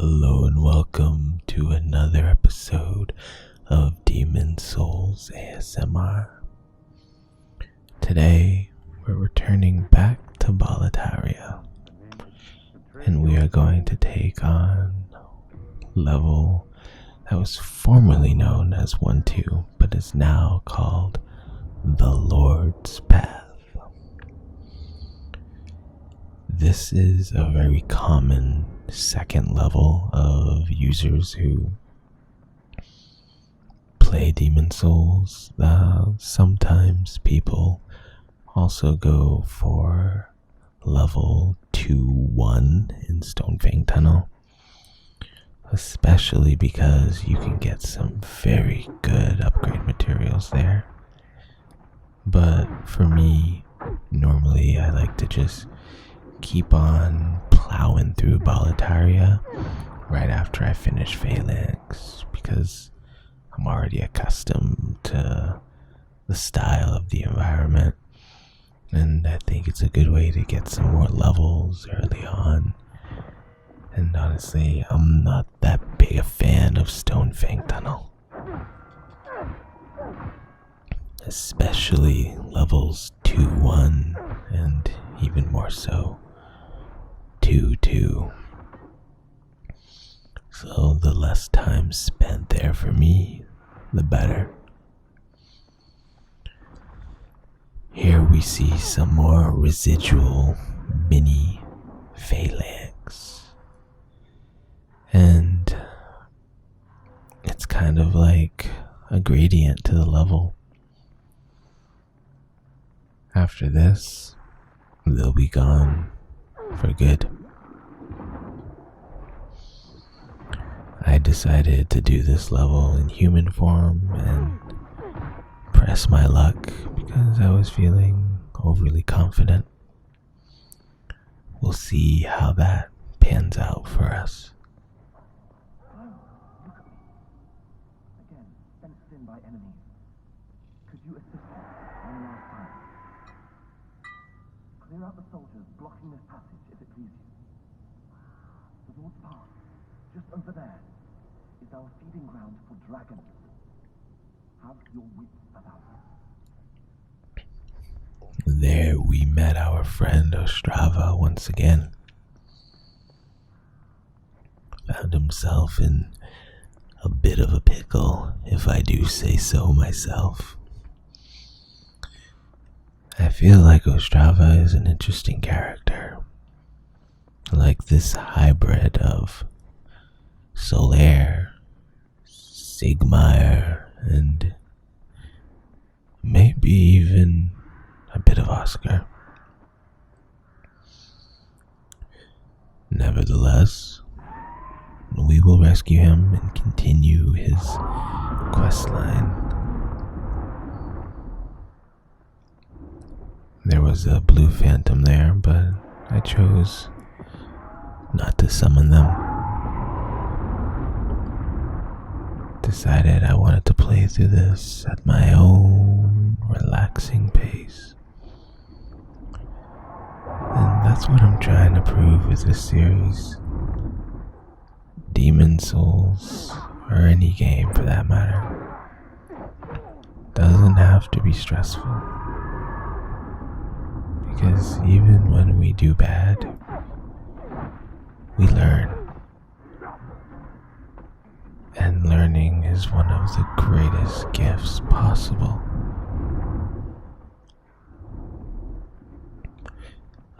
Hello and welcome to another episode of Demon Souls ASMR. Today we're returning back to Boletaria and we are going to take on level that was formerly known as 1-2 but is now called the Lord's Path. This is a very common second level of users who play Demon Souls. Sometimes people also go for level 2-1 in Stonefang Tunnel, especially because you can get some very good upgrade materials there. But for me, normally I like to just keep on plowing through Boletaria right after I finish Phalanx because I'm already accustomed to the style of the environment, and I think it's a good way to get some more levels early on. And honestly, I'm not that big a fan of Stonefang Tunnel, especially levels 2-1 and even more so 2-2. So the less time spent there for me, the better. Here we see some more residual mini Phalanx. And it's kind of like a gradient to the level. After this, they'll be gone for good. I decided to do this level in human form and press my luck because I was feeling overly confident. We'll see how that pans out for us. Again, fenced in by enemies. Could you assist me one last time? Clear out the soldiers blocking this passage if it please you. The Lord's Path, just over there, is our feeding ground for dragons. Have your wits about you. There we met our friend Ostrava once again. Found himself in a bit of a pickle, if I do say so myself. I feel like Ostrava is an interesting character, like this hybrid of Solaire, Sigmire, and maybe even a bit of Oscar. Nevertheless, we will rescue him and continue his quest line. There was a blue phantom there, but I chose not to summon them. Decided I wanted to play through this at my own relaxing pace. And that's what I'm trying to prove with this series. Demon Souls, or any game for that matter, doesn't have to be stressful. Because even when we do bad, we learn. And learning is one of the greatest gifts possible.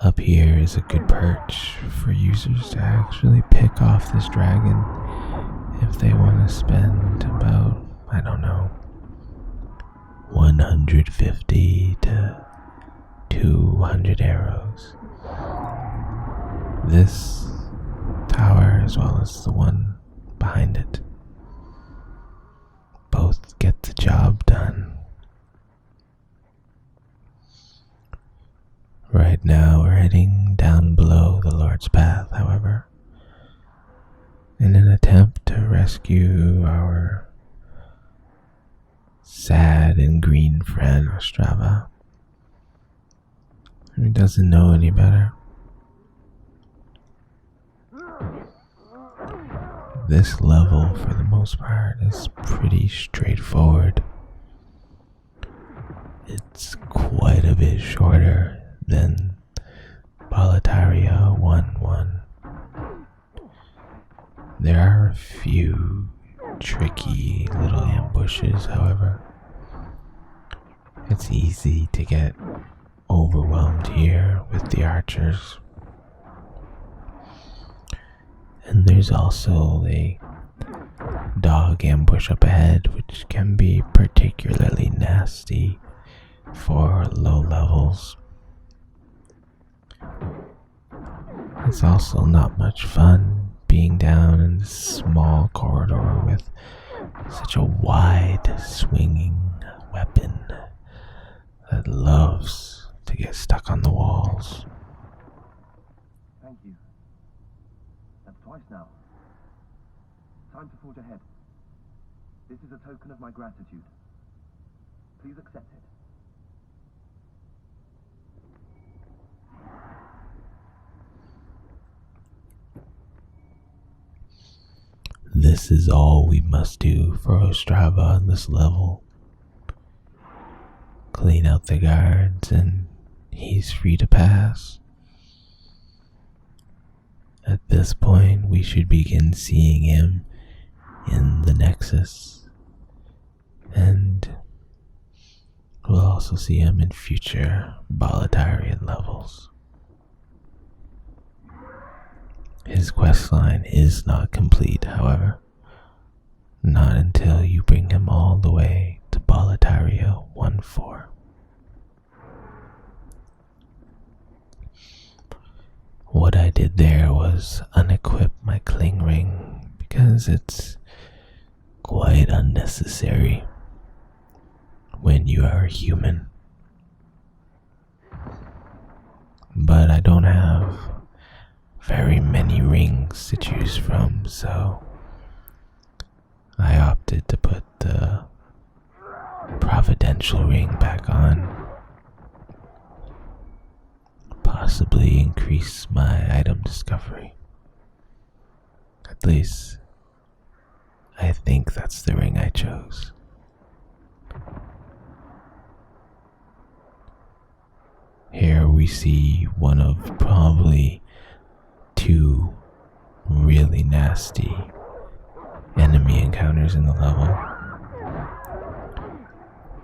Up here is a good perch for users to actually pick off this dragon if they want to spend about, 150 to 200 arrows. This tower, as well as the one behind it, both get the job done. Right now we're heading down below the Lord's Path, however, in an attempt to rescue our sad and green friend Ostrava, who doesn't know any better. this level, for the most part, is pretty straightforward. It's quite a bit shorter than Boletaria 1-1. There are a few tricky little ambushes, however. It's easy to get overwhelmed here with the archers. And there's also a dog ambush up ahead, which can be particularly nasty for low levels. It's also not much fun being down in this small corridor with such a wide swinging weapon that loves to get stuck on the walls. Thank you. That's twice now. Time to forge ahead. This is a token of my gratitude. Please accept it. This is all we must do for Ostrava on this level. Clean out the guards and he's free to pass. At this point, we should begin seeing him in the Nexus, and we'll also see him in future Boletarian levels. His questline is not complete, however, not until you bring him all the way to Boletaria 1-4. What I did there was unequip my cling ring because it's quite unnecessary when you are a human. But I don't have very many rings to choose from, so I opted to put the Providential ring back on. Possibly increase my item discovery. At least, I think that's the ring I chose. Here we see one of probably two really nasty enemy encounters in the level.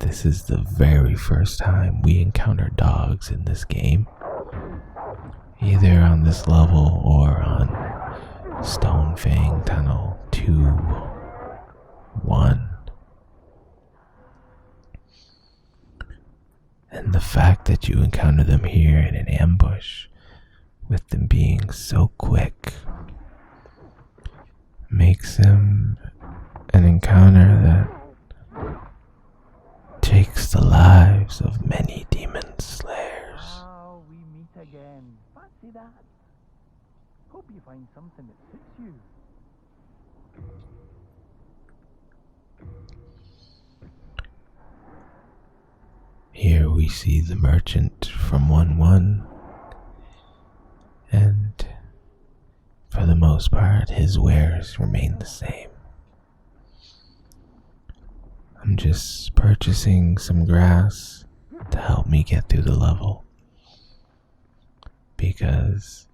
This is the very first time we encounter dogs in this game, either on this level or on Stonefang Tunnel 2-1. And the fact that you encounter them here in an ambush, with them being so quick, makes them an encounter that takes the lives of many demon slayers. Oh, we meet again. Fancy that. Hope you find something that fits you. Here we see the merchant from 1-1, and for the most part his wares remain the same. I'm just purchasing some grass to help me get through the level, because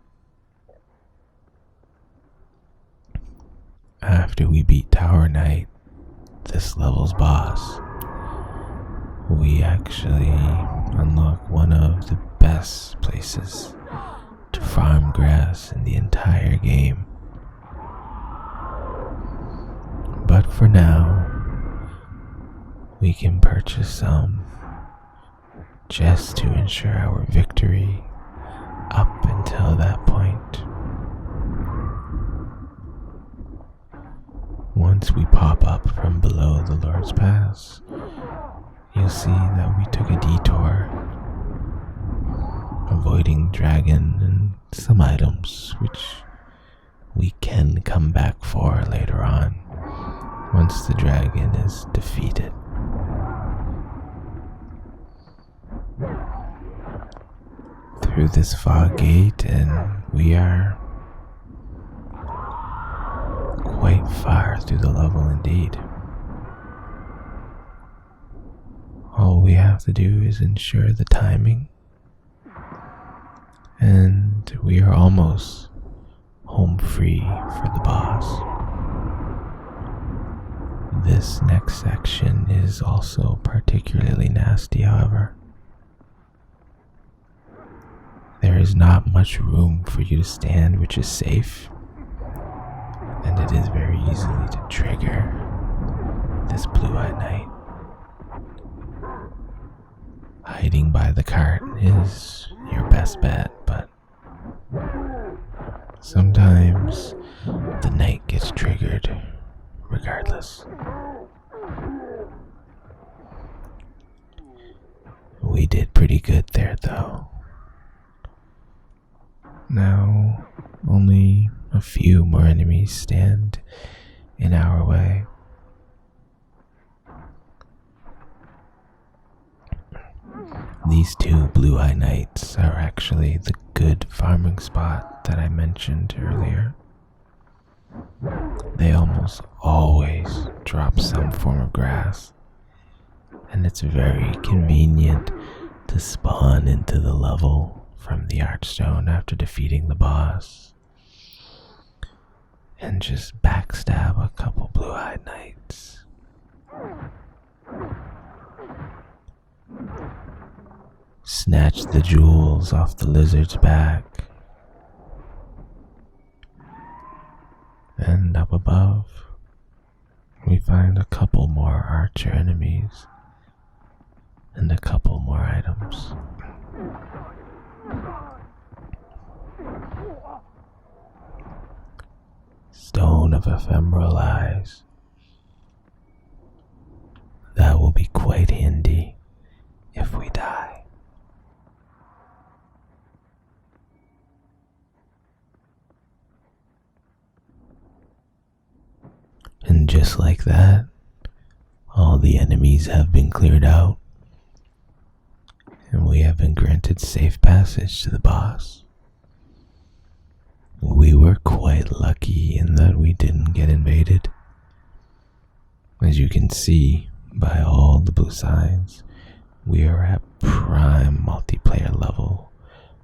after we beat Tower Knight, this level's boss, we actually unlock one of the best places to farm grass in the entire game. But for now, we can purchase some just to ensure our victory up until that point. Once we pop up from below the Lord's Pass, you'll see that we took a detour, avoiding dragon and some items which we can come back for later on once the dragon is defeated. Through this fog gate, and we are quite far through the level indeed. All we have to do is ensure the timing, and we are almost home free for the boss. This next section is also particularly nasty, however. There is not much room for you to stand, which is safe, and it is very easily to trigger this blue-eyed knight. Hiding by the cart is your best bet, but sometimes the knight gets triggered regardless. We did pretty good there, though. Now, only a few more enemies stand in our way. These two blue-eye knights are actually the good farming spot that I mentioned earlier. They almost always drop some form of grass, and it's very convenient to spawn into the level from the Archstone after defeating the boss and just backstab a couple blue-eyed knights. Snatch the jewels off the lizard's back, and up above we find a couple more archer enemies and a couple more items. Stone of ephemeral eyes. That will be quite handy if we die. And just like that, all the enemies have been cleared out, and we have been granted safe passage to the boss. We were quite lucky in that we didn't get invaded. As you can see by all the blue signs, we are at prime multiplayer level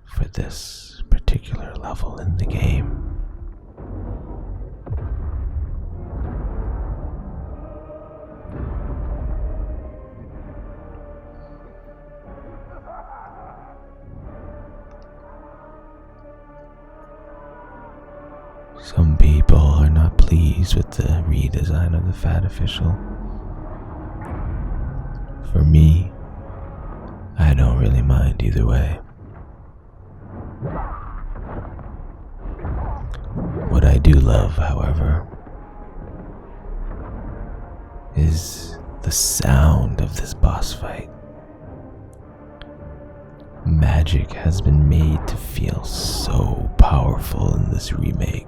for this particular level in the game. Some people are not pleased with the redesign of the Fat Official. For me, I don't really mind either way. What I do love, however, is the sound of this boss fight. Magic has been made to feel so powerful in this remake.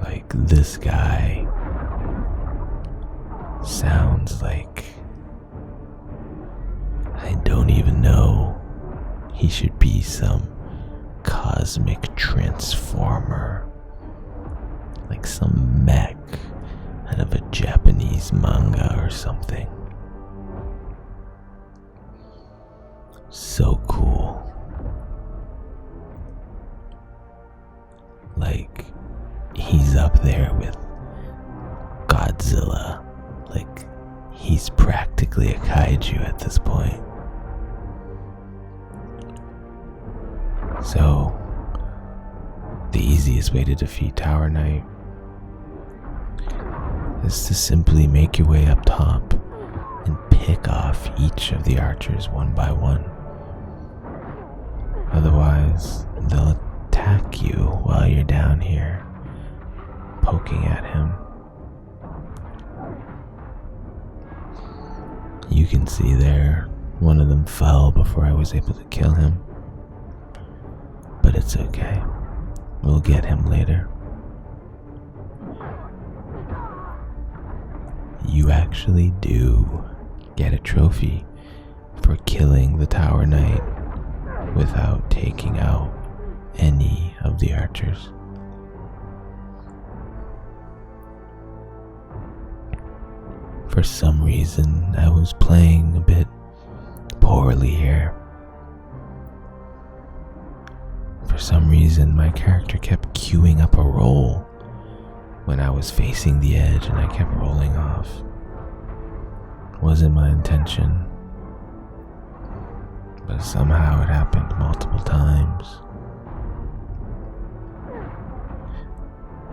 Like, this guy sounds like I don't even know. He should be some cosmic transformer, like some mech out of a Japanese manga or something. So cool. Like, he's up there with Godzilla. Like, he's practically a kaiju at this point. So, the easiest way to defeat Tower Knight is to simply make your way up top and pick off each of the archers one by one. Otherwise, they'll attack you while you're down here, poking at him. You can see there, one of them fell before I was able to kill him. But it's okay. We'll get him later. You actually do get a trophy for killing the Tower Knight without taking out any of the archers. For some reason, I was playing a bit poorly here. For some reason, my character kept queuing up a roll when I was facing the edge and I kept rolling off. Wasn't my intention, but somehow it happened multiple times.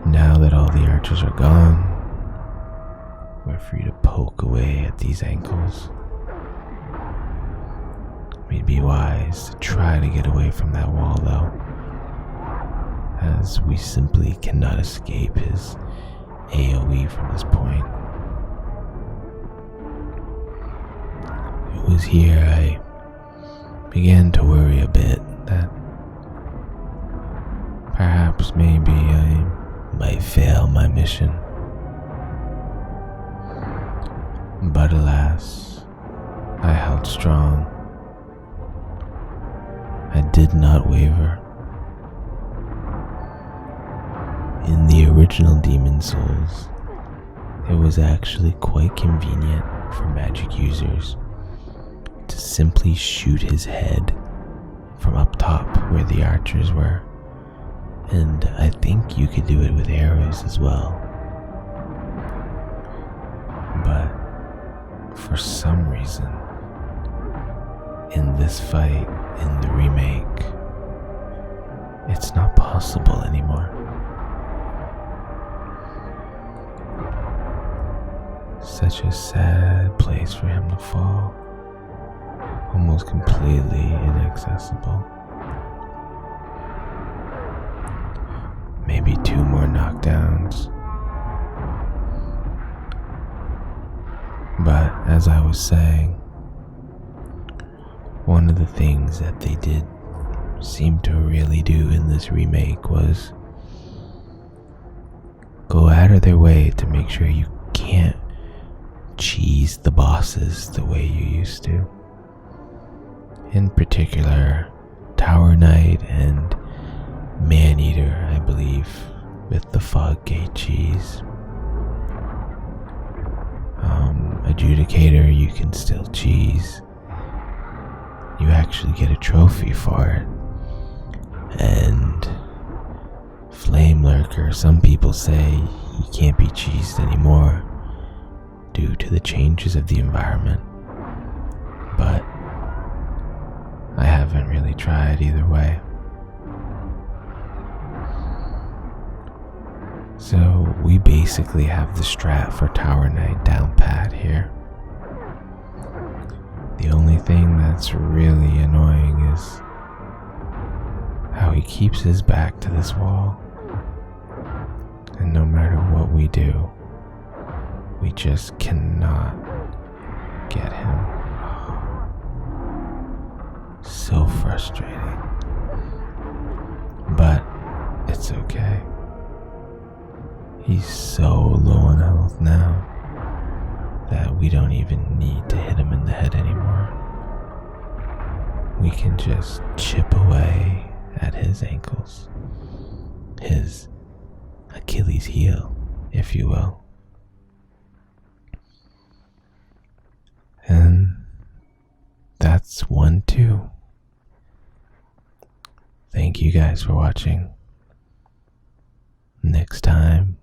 Now that all the archers are gone, we're free to poke away at these ankles. We'd be wise to try to get away from that wall though, as we simply cannot escape his AoE from this point. It was here I began to worry a bit that perhaps maybe I might fail my mission. But alas, I held strong. I did not waver. In the original Demon Souls, it was actually quite convenient for magic users to simply shoot his head from up top where the archers were, and I think you could do it with arrows as well. But for some reason, in this fight, in the remake, it's not possible anymore. Such a sad place for him to fall. Almost completely inaccessible. Maybe 2 more knockdowns. But as I was saying, one of the things that they did seem to really do in this remake was go out of their way to make sure you can't cheese the bosses the way you used to. In particular, Tower Knight and Maneater, I believe, with the Fog Gate cheese. Adjudicator, you can still cheese. You actually get a trophy for it. And Flame Lurker, some people say he can't be cheesed anymore due to the changes of the environment. But I haven't really tried either way. So we basically have the strat for Tower Knight down pat here. The only thing that's really annoying is how he keeps his back to this wall. And no matter what we do, we just cannot get him. So frustrating. But it's okay. He's so low on health now that we don't even need to hit him in the head anymore. We can just chip away at his ankles. His Achilles heel, if you will. And that's 1-2. Thank you guys for watching. Next time,